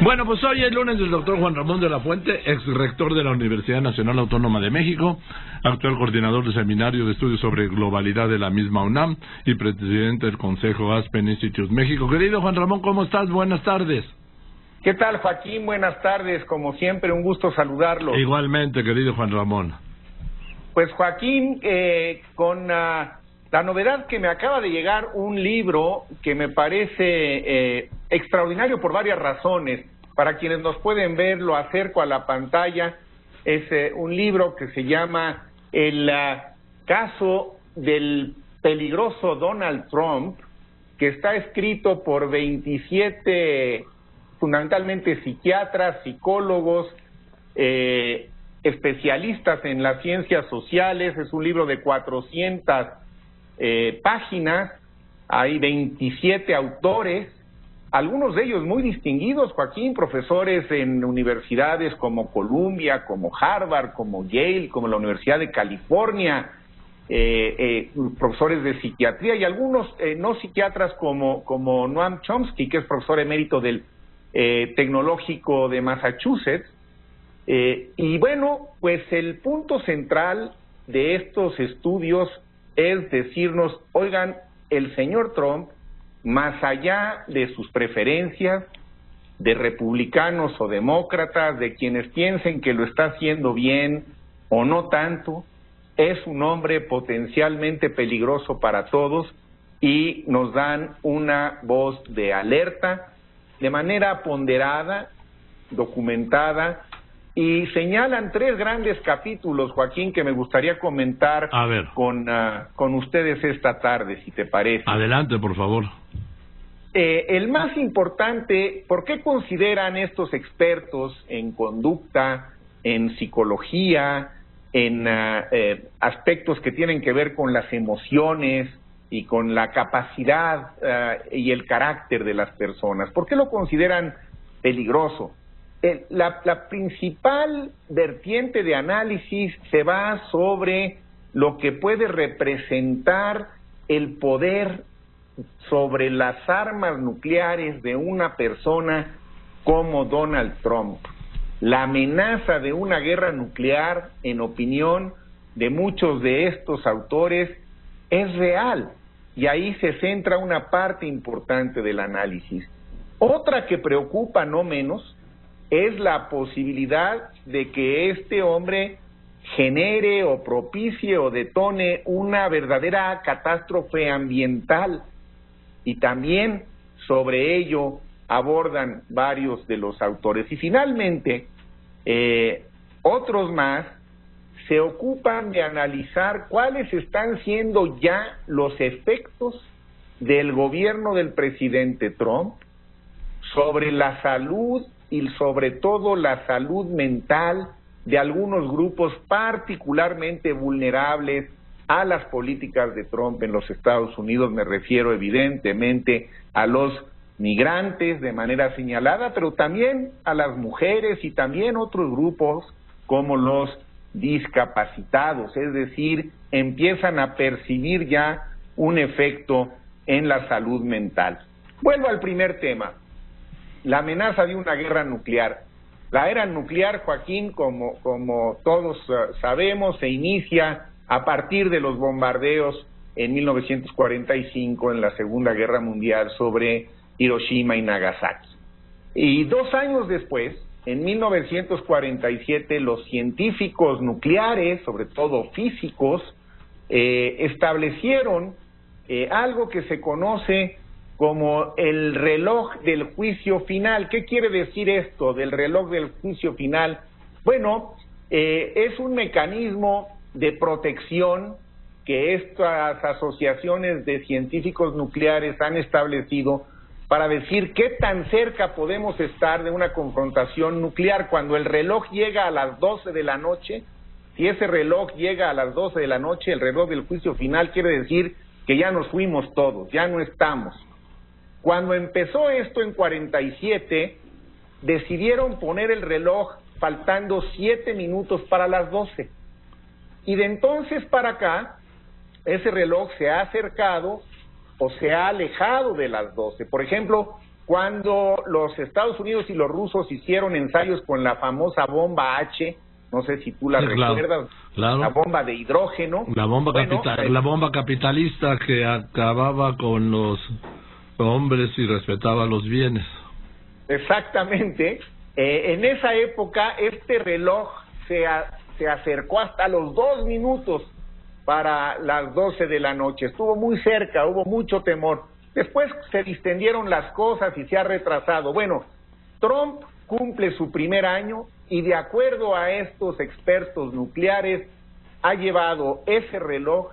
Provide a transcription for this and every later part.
Bueno, pues hoy es lunes del doctor Juan Ramón de la Fuente, ex rector de la Universidad Nacional Autónoma de México, actual coordinador del Seminario de Estudios sobre Globalidad de la misma UNAM y presidente del Consejo Aspen Institute México. Querido Juan Ramón, ¿cómo estás? Buenas tardes. ¿Qué tal, Joaquín? Buenas tardes, como siempre, un gusto saludarlo. Igualmente, querido Juan Ramón. Pues, Joaquín, con la novedad que me acaba de llegar un libro que me parece extraordinario por varias razones. Para quienes nos pueden ver, lo acerco a la pantalla. Es un libro que se llama El caso del peligroso Donald Trump, que está escrito por 27 fundamentalmente psiquiatras, psicólogos, especialistas en las ciencias sociales. Es un libro de 400 páginas, hay 27 autores, algunos de ellos muy distinguidos, Joaquín, profesores en universidades como Columbia, como Harvard, como Yale, como la Universidad de California, profesores de psiquiatría y algunos no psiquiatras como Noam Chomsky, que es profesor emérito del Tecnológico de Massachusetts. Y bueno, pues el punto central de estos estudios es decirnos, oigan, el señor Trump, más allá de sus preferencias, de republicanos o demócratas, de quienes piensen que lo está haciendo bien o no tanto, es un hombre potencialmente peligroso para todos y nos dan una voz de alerta de manera ponderada, documentada, y señalan 3 grandes capítulos, Joaquín, que me gustaría comentar con ustedes esta tarde, si te parece. Adelante, por favor. El más importante, ¿por qué consideran estos expertos en conducta, en psicología, en aspectos que tienen que ver con las emociones y con la capacidad y el carácter de las personas? ¿Por qué lo consideran peligroso? La principal vertiente de análisis se va sobre lo que puede representar el poder sobre las armas nucleares de una persona como Donald Trump. La amenaza de una guerra nuclear, en opinión de muchos de estos autores, es real, y ahí se centra una parte importante del análisis. Otra que preocupa no menos es la posibilidad de que este hombre genere o propicie o detone una verdadera catástrofe ambiental, y también sobre ello abordan varios de los autores. Y finalmente, otros más se ocupan de analizar cuáles están siendo ya los efectos del gobierno del presidente Trump sobre la salud y sobre todo la salud mental de algunos grupos particularmente vulnerables a las políticas de Trump en los Estados Unidos. Me refiero evidentemente a los migrantes de manera señalada, pero también a las mujeres y también otros grupos como los discapacitados, es decir, empiezan a percibir ya un efecto en la salud mental. Vuelvo al primer tema, la amenaza de una guerra nuclear. La era nuclear, Joaquín, como todos sabemos, se inicia a partir de los bombardeos en 1945 en la Segunda Guerra Mundial sobre Hiroshima y Nagasaki. Y 2 años después, en 1947, los científicos nucleares, sobre todo físicos, establecieron algo que se conoce como el reloj del juicio final. ¿Qué quiere decir esto del reloj del juicio final? Bueno, es un mecanismo de protección que estas asociaciones de científicos nucleares han establecido para decir qué tan cerca podemos estar de una confrontación nuclear. Cuando el reloj llega a las 12 de la noche, si ese reloj llega a las 12 de la noche, el reloj del juicio final, quiere decir que ya nos fuimos todos, ya no estamos. Cuando empezó esto en 47, decidieron poner el reloj faltando 7 minutos para las 12. Y de entonces para acá, ese reloj se ha acercado o se ha alejado de las 12. Por ejemplo, cuando los Estados Unidos y los rusos hicieron ensayos con la famosa bomba H, no sé si tú la recuerdas, claro. La bomba de hidrógeno. La bomba capitalista que acababa con los hombres y respetaba los bienes. Exactamente. En esa época este reloj se acercó hasta los 2 minutos para las 12 de la noche. Estuvo muy cerca, hubo mucho temor. Después se distendieron las cosas y se ha retrasado. Bueno, Trump cumple su primer año y de acuerdo a estos expertos nucleares ha llevado ese reloj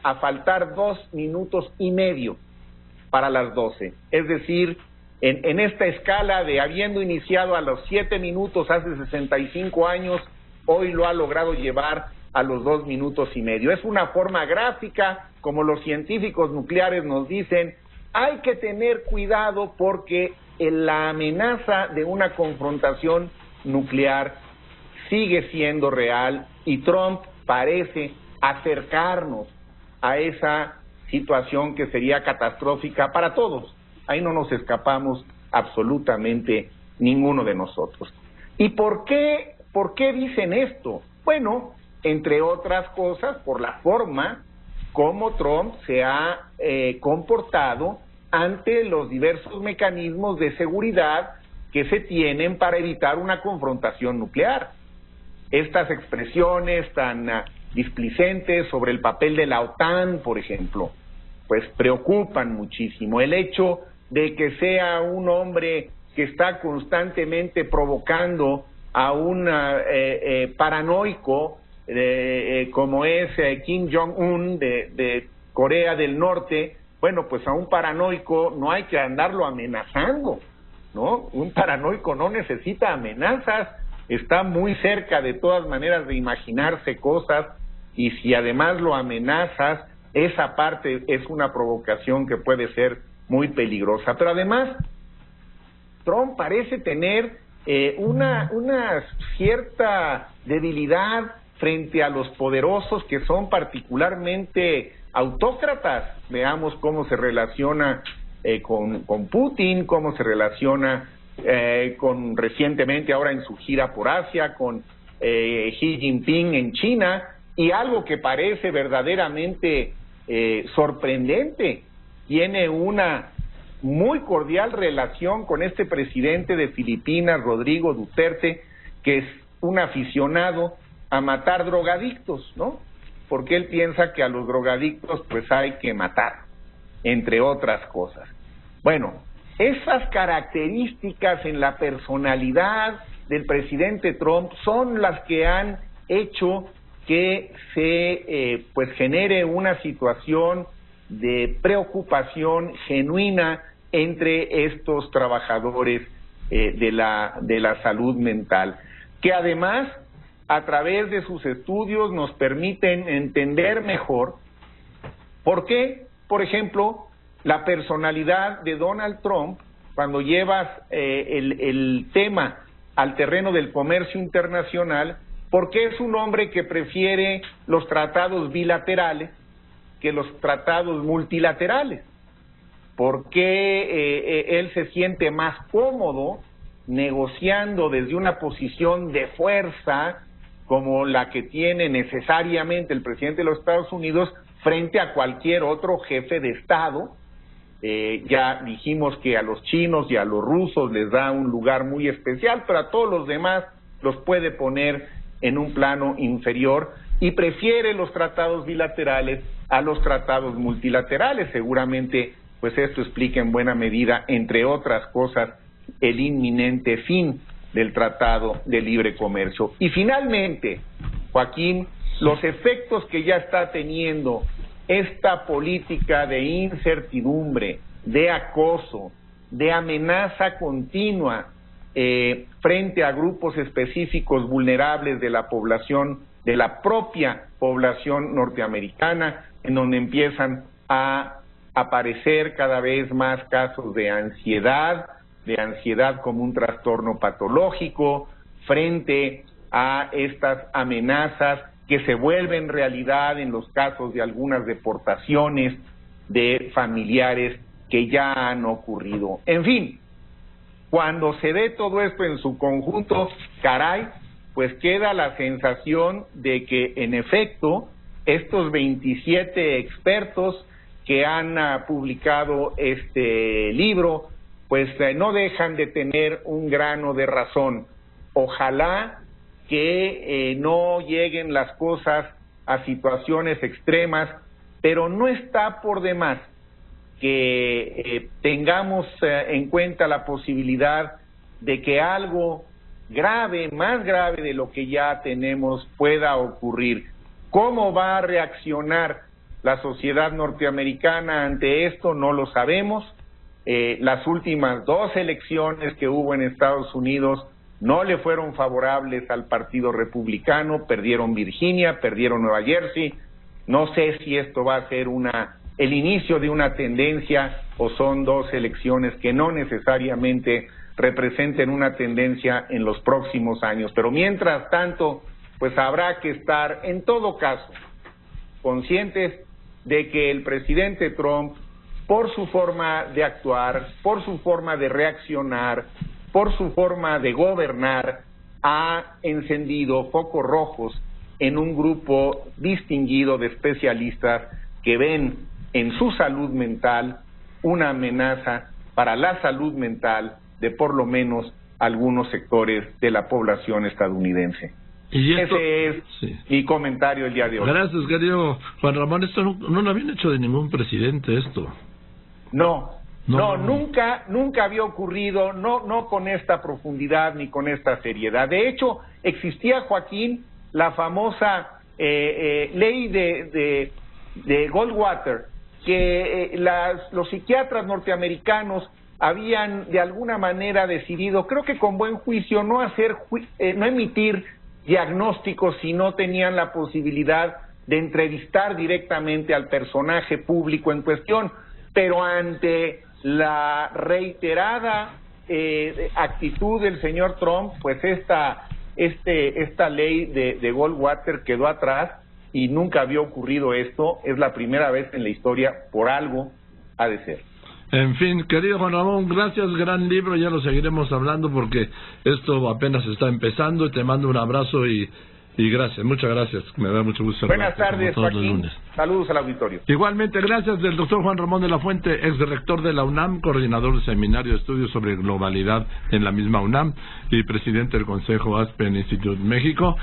a faltar 2 minutos y medio para las 12. Es decir, en esta escala de habiendo iniciado a los 7 minutos hace 65 años, hoy lo ha logrado llevar a los 2 minutos y medio. Es una forma gráfica, como los científicos nucleares nos dicen, hay que tener cuidado porque la amenaza de una confrontación nuclear sigue siendo real y Trump parece acercarnos a esa situación que sería catastrófica para todos. Ahí no nos escapamos absolutamente ninguno de nosotros. ¿Y por qué dicen esto? Bueno, entre otras cosas, por la forma como Trump se ha comportado ante los diversos mecanismos de seguridad que se tienen para evitar una confrontación nuclear. Estas expresiones tan displicentes sobre el papel de la OTAN, por ejemplo, pues preocupan muchísimo. El hecho de que sea un hombre que está constantemente provocando a un paranoico como es Kim Jong-un de Corea del Norte, bueno, pues a un paranoico no hay que andarlo amenazando, ¿no? Un paranoico no necesita amenazas, está muy cerca de todas maneras de imaginarse cosas, y si además lo amenazas, esa parte es una provocación que puede ser muy peligrosa. Pero además, Trump parece tener una cierta debilidad frente a los poderosos que son particularmente autócratas. Veamos cómo se relaciona con Putin, cómo se relaciona recientemente ahora en su gira por Asia con Xi Jinping en China, y algo que parece verdaderamente sorprendente, tiene una muy cordial relación con este presidente de Filipinas, Rodrigo Duterte, que es un aficionado a matar drogadictos, ¿no? Porque él piensa que a los drogadictos pues hay que matar, entre otras cosas. Bueno, esas características en la personalidad del presidente Trump son las que han hecho que se pues genere una situación de preocupación genuina entre estos trabajadores de la salud mental, que además a través de sus estudios nos permiten entender mejor por qué, por ejemplo, la personalidad de Donald Trump, cuando llevas el tema al terreno del comercio internacional, porque es un hombre que prefiere los tratados bilaterales que los tratados multilaterales, porque él se siente más cómodo negociando desde una posición de fuerza como la que tiene necesariamente el presidente de los Estados Unidos frente a cualquier otro jefe de Estado. Ya dijimos que a los chinos y a los rusos les da un lugar muy especial, pero a todos los demás los puede poner en un plano inferior y prefiere los tratados bilaterales a los tratados multilaterales. Seguramente pues esto explica en buena medida, entre otras cosas, el inminente fin del Tratado de Libre Comercio. Y finalmente, Joaquín, los efectos que ya está teniendo esta política de incertidumbre, de acoso, de amenaza continua frente a grupos específicos vulnerables de la población, de la propia población norteamericana, en donde empiezan a aparecer cada vez más casos de ansiedad como un trastorno patológico, frente a estas amenazas que se vuelven realidad en los casos de algunas deportaciones de familiares que ya han ocurrido. En fin, cuando se ve todo esto en su conjunto, caray, pues queda la sensación de que en efecto estos 27 expertos que han publicado este libro, pues no dejan de tener un grano de razón. Ojalá que no lleguen las cosas a situaciones extremas, pero no está por demás que tengamos en cuenta la posibilidad de que algo grave, más grave de lo que ya tenemos, pueda ocurrir. ¿Cómo va a reaccionar la sociedad norteamericana ante esto? No lo sabemos. Las últimas 2 elecciones que hubo en Estados Unidos no le fueron favorables al Partido Republicano, perdieron Virginia, perdieron Nueva Jersey. No sé si esto va a ser el inicio de una tendencia o son 2 elecciones que no necesariamente representen una tendencia en los próximos años. Pero mientras tanto, pues habrá que estar, en todo caso, conscientes de que el presidente Trump, por su forma de actuar, por su forma de reaccionar, por su forma de gobernar, ha encendido focos rojos en un grupo distinguido de especialistas que ven en su salud mental una amenaza para la salud mental de por lo menos algunos sectores de la población estadounidense. ¿Y esto? Ese es mi comentario el día de hoy. Gracias, querido Juan Ramón. Esto no lo habían hecho de ningún presidente, esto. No, nunca había ocurrido, no con esta profundidad ni con esta seriedad. De hecho, existía, Joaquín, la famosa ley de Goldwater, que los psiquiatras norteamericanos habían de alguna manera decidido, creo que con buen juicio, no emitir diagnósticos si no tenían la posibilidad de entrevistar directamente al personaje público en cuestión, pero ante la reiterada actitud del señor Trump, pues esta ley de Goldwater quedó atrás y nunca había ocurrido esto. Es la primera vez en la historia, por algo ha de ser. En fin, querido Juan Ramón, gracias, gran libro, ya lo seguiremos hablando porque esto apenas está empezando. Te mando un abrazo y gracias, muchas gracias, me da mucho gusto. Buenas tardes, Joaquín, saludos al auditorio. Igualmente, gracias del doctor Juan Ramón de la Fuente, ex rector de la UNAM, coordinador del Seminario de Estudios sobre Globalidad en la misma UNAM y presidente del Consejo Aspen Institute México.